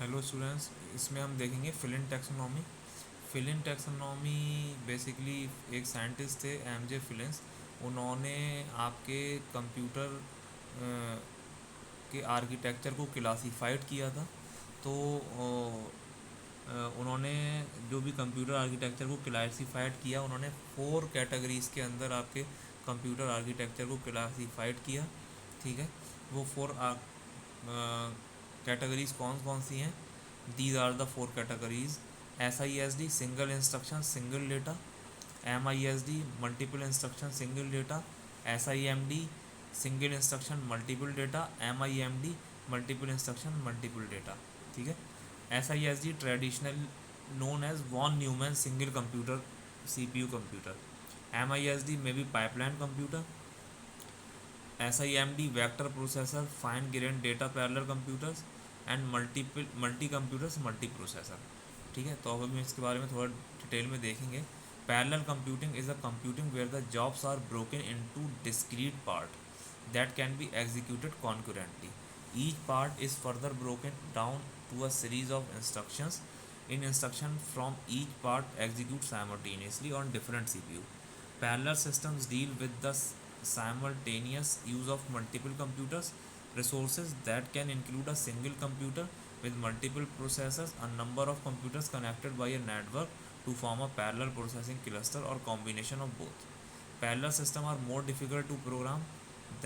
Hello students, इसमें हम देखेंगे फिलिन टैक्सोनॉमी। फिलिन टैक्सोनॉमी बेसिकली एक साइंटिस्ट थे एमजे फिलिंस। उन्होंने आपके कंप्यूटर के आर्किटेक्चर को क्लासीफाइड किया था। तो उन्होंने जो भी कंप्यूटर आर्किटेक्चर को क्लासीफाइड किया, उन्होंने 4 कैटेगरीज़ के अंदर आपके कंप्यूटर आर्किटेक्चर को क्लासीफाइड किया। ठीक है, वो 4 कैटेगरीज कौन कौन सी हैं? These are the 4 categories: SISD single instruction single data, MISD multiple instruction single data, SIMD single instruction multiple data, MIMD multiple instruction multiple data. ठीक है, SISD traditional known as von Neumann single computer CPU computer. MISD may be pipeline computer. SIMD vector processor fine grained data parallel computers and multi computers multi processor. ठीक है, तो अब हम इसके बारे में थोड़ा डिटेल में देखेंगे। Parallel computing is a computing where the jobs are broken into discrete part that can be executed concurrently. Each part is further broken down to a series of instructions. In instruction from each part execute simultaneously on different CPU. Parallel systems deal with the simultaneous use of multiple computers resources that can include a single computer with multiple processors, a number of computers connected by a network to form a parallel processing cluster or combination of both. Parallel systems are more difficult to program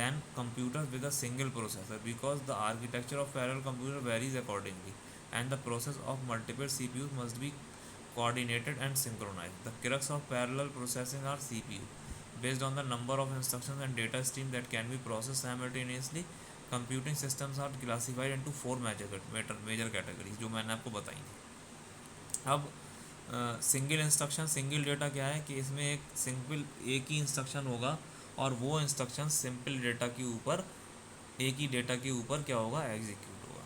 than computers with a single processor because the architecture of parallel computer varies accordingly and the process of multiple CPUs must be coordinated and synchronized. The crux of parallel processing are CPU. Based on the number of instructions and data stream that can be processed simultaneously, computing systems are classified into 4 major categories जो मैंने आपको बताई थी। अब single instruction single data क्या है कि इसमें एक ही इंस्ट्रक्शन होगा और वो इंस्ट्रक्शन सिंपल डेटा के ऊपर एक ही डेटा के ऊपर क्या होगा, एग्जीक्यूट होगा।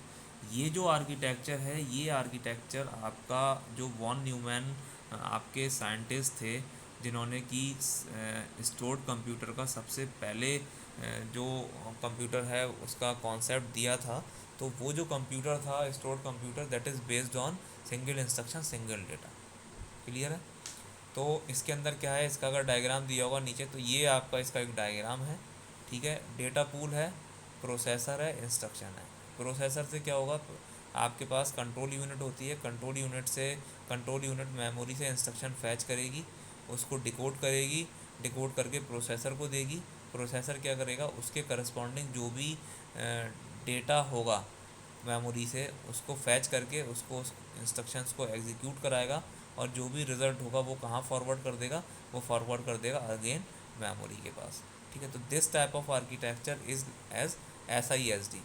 ये जो आर्किटेक्चर है, ये आर्किटेक्चर आपका जो वॉन न्यूमैन आपके साइंटिस्ट थे जिन्होंने कि स्टोर्ड कंप्यूटर का सबसे पहले जो कंप्यूटर है उसका कॉन्सेप्ट दिया था। तो वो जो कंप्यूटर था stored computer, that is based on single instruction single data. Clear है? तो इसके अंदर क्या है, इसका अगर डायग्राम दिया होगा नीचे, तो ये आपका इसका एक डायग्राम है। ठीक है, डेटा पूल है, प्रोसेसर है, इंस्ट्रक्शन है। प्रोसेसर से क्या होगा, आपके पास कंट्रोल यूनिट होती है। कंट्रोल यूनिट मेमोरी से इंस्ट्रक्शन फैच करेगी, उसको डिकोड करेगी, डिकोड करके प्रोसेसर को देगी। प्रोसेसर क्या करेगा, उसके करस्पॉन्डिंग जो भी डेटा होगा मेमोरी से उसको फैच करके उसको उस इंस्ट्रक्शंस को एग्जीक्यूट कराएगा और जो भी रिज़ल्ट होगा वो कहाँ फॉरवर्ड कर देगा, वो फॉरवर्ड कर देगा अगेन मेमोरी के पास। ठीक है, तो this type of architecture is as SISD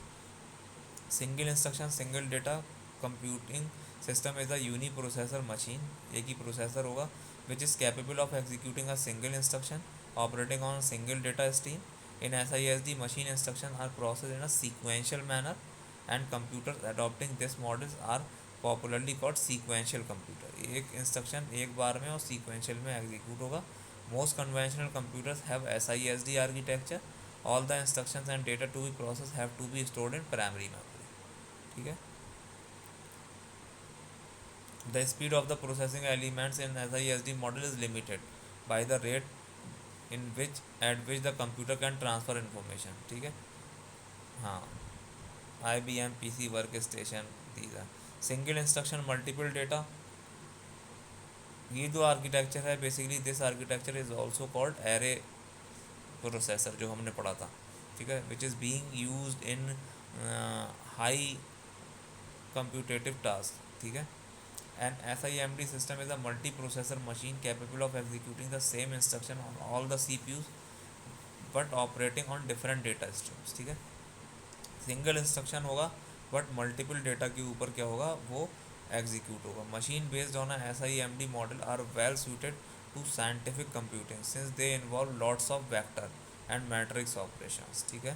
single instruction single data computing system is a uniprocessor machine. एक ही प्रोसेसर होगा which is capable of executing a single instruction operating on single data stream. In SISD machine instruction are process in a sequential manner and computers adopting this models are popularly called sequential computer. एक instruction एक बार में और sequential में execute होगा। Most conventional computers have SISD architecture. All the instructions and data to be process have to be stored in primary memory. ठीक है, the speed of the processing elements in SISD model is limited by the rate in which at which the computer can transfer information. ठीक है, हाँ, IBM PC work station these are single instruction multiple data. ये जो architecture है basically this architecture is also called array processor जो हमने पढ़ा था। ठीक है, which is being used in high computative task. ठीक है, an SIMD system is a multi processor machine capable of executing the same instruction on all the CPUs but operating on different data streams. ठीक है, single instruction होगा but multiple data के ऊपर क्या होगा, वो एग्जीक्यूट होगा। Machine based on SIMD model are well suited to scientific computing since they involve lots of vector and matrix operations. ठीक है,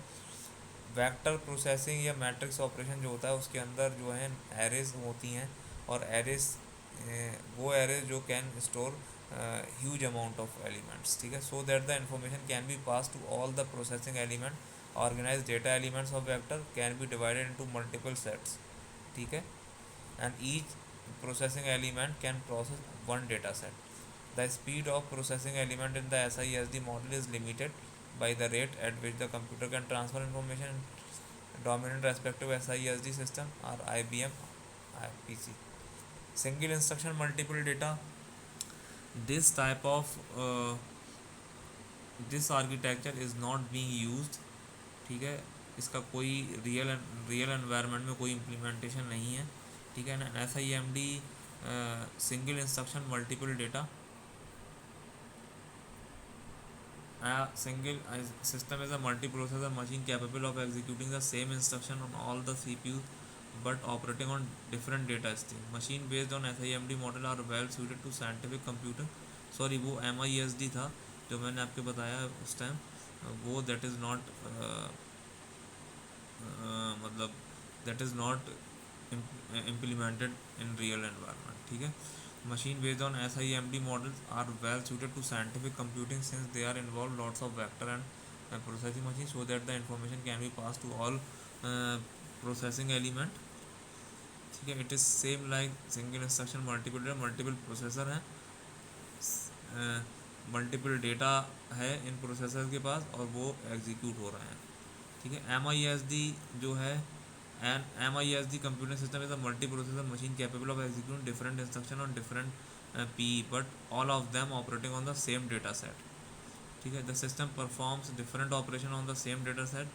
वेक्टर प्रोसेसिंग या मैट्रिक्स ऑपरेशन जो होता है उसके अंदर जो है एरेज होती हैं और एरेज वो एरेज जो can store huge amount of elements. ठीक है, so that the information can be pass to all the processing element. Organise data elements of vector can be divided into multiple sets. ठीक है, and each processing element can process one data set. The speed of processing element in the SISD model is limited by the rate at which the computer can transfer information. Dominant respective SISD system are IBM PC. Single instruction multiple data. This type of this architecture is not being used. ठीक है, इसका कोई real environment में कोई implementation नहीं है. ठीक है ना. SIMD single instruction multiple data. A single system is a multiprocessor machine capable of executing the same instruction on all the CPUs but operating on different data streams. Machine based on SIMD model are well suited to scientific computer. Sorry, वो MISD था जो मैंने आपको बताया उस time, वो that is not मतलब that is not implemented in real environment. ठीक है. Machine based on SIMD models are well suited to scientific computing since they are involved lots of vector and processing machines so that the information can be passed to all processing element. ठीक है. It is same like single instruction multiple processor हैं, multiple data है इन processor के पास और वो execute हो रहे हैं. ठीक है. MISD जो है, and MISD computing system is a multi-processor machine capable of executing different instructions on different PE, but all of them operating on the same data set. ठीक है. The system performs different operation on the same data set.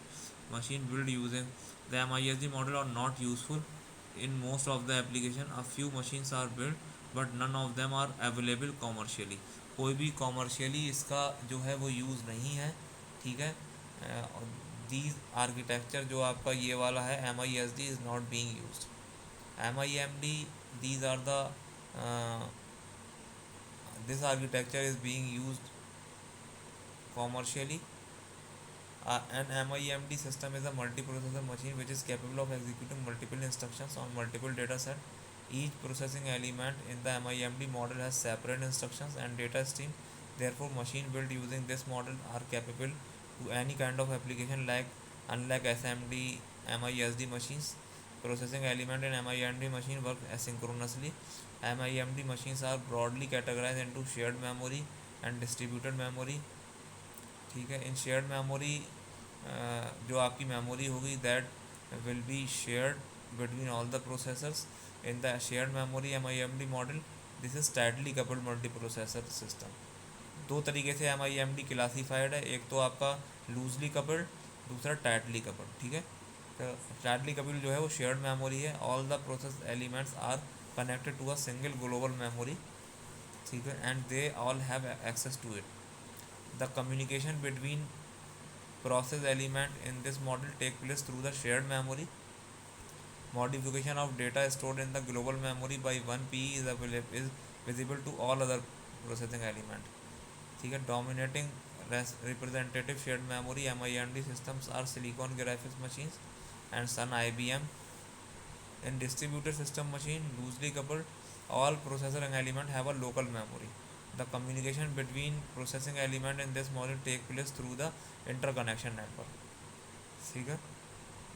Machine built using the MISD model are not useful in most of the application. A few machines are built, but none of them are available commercially. कोई भी commercially इसका जो है वो use नहीं है. ठीक है. दीज आर्किटेक्चर जो आपका ये वाला है MISD is not being used. MIMD, these are the this architecture is being used commercially. An MIMD system is a multiprocessor machine which is capable of executing multiple instructions on multiple data set. Each processing element in the MIMD model has separate instructions and data stream. Therefore, machine built using this model are capable to any kind of application like unlike SMD MISD machines. Processing element in MIMD machine work asynchronously. MIMD machines are broadly categorized into shared memory and distributed memory. ठीक है. इन shared memory जो आपकी memory होगी that will be shared between all the processors. In the shared memory MIMD model this is tightly coupled multiprocessor system. दो तरीके से MIMD classified है, एक तो आपका लूजली कपल्ड, दूसरा टाइटली कपल्ड. ठीक है. तो टाइटली कपल्ड जो है वो शेयर्ड मेमोरी है. All the process elements are connected to a single global memory. ठीक है. And they all have access to it. The communication between process element in this model take place through the shared memory. Modification of data stored in the global memory by one PE is visible to all other processing element. ठीक है. Dominating representative shared memory MIMD systems are Silicon graphics machines and Sun IBM. In distributed system machine loosely coupled, all processor element have a local memory. The communication between processing element in this model take place through the interconnection network. ठीक है.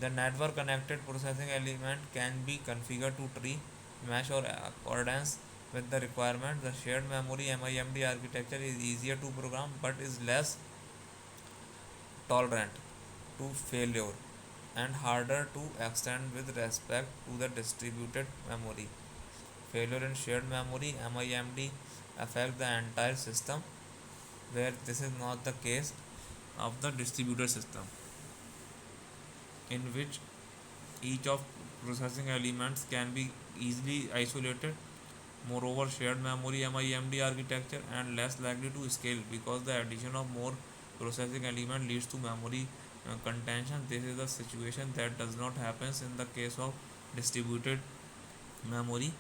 The network connected processing element can be configured to tree, mesh or accordance with the requirement. The shared memory MIMD architecture is easier to program but is less tolerant to failure and harder to extend with respect to the distributed memory. Failure in shared memory MIMD affect the entire system, where this is not the case of the distributed system, in which each of processing elements can be easily isolated. Moreover, shared memory MIMD architecture and less likely to scale because the addition of more processing element leads to memory contention. This is a situation that does not happen in the case of distributed memory,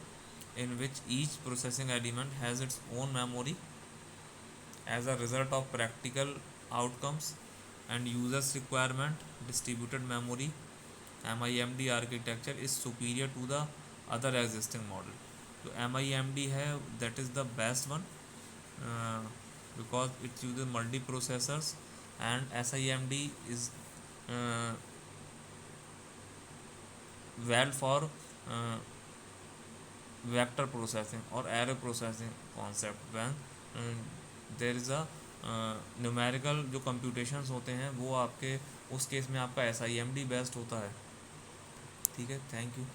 in which each processing element has its own memory. As a result of practical outcomes and users requirement, distributed memory MIMD architecture is superior to the other existing model. So MIMD है that is the best one because it uses multi processors, and SIMD is well for vector processing और array processing concept when there is a numerical जो कंप्यूटेशंस होते हैं वो आपके उस case में आपका SIMD बेस्ड होता है। ठीक है, थैंक यू।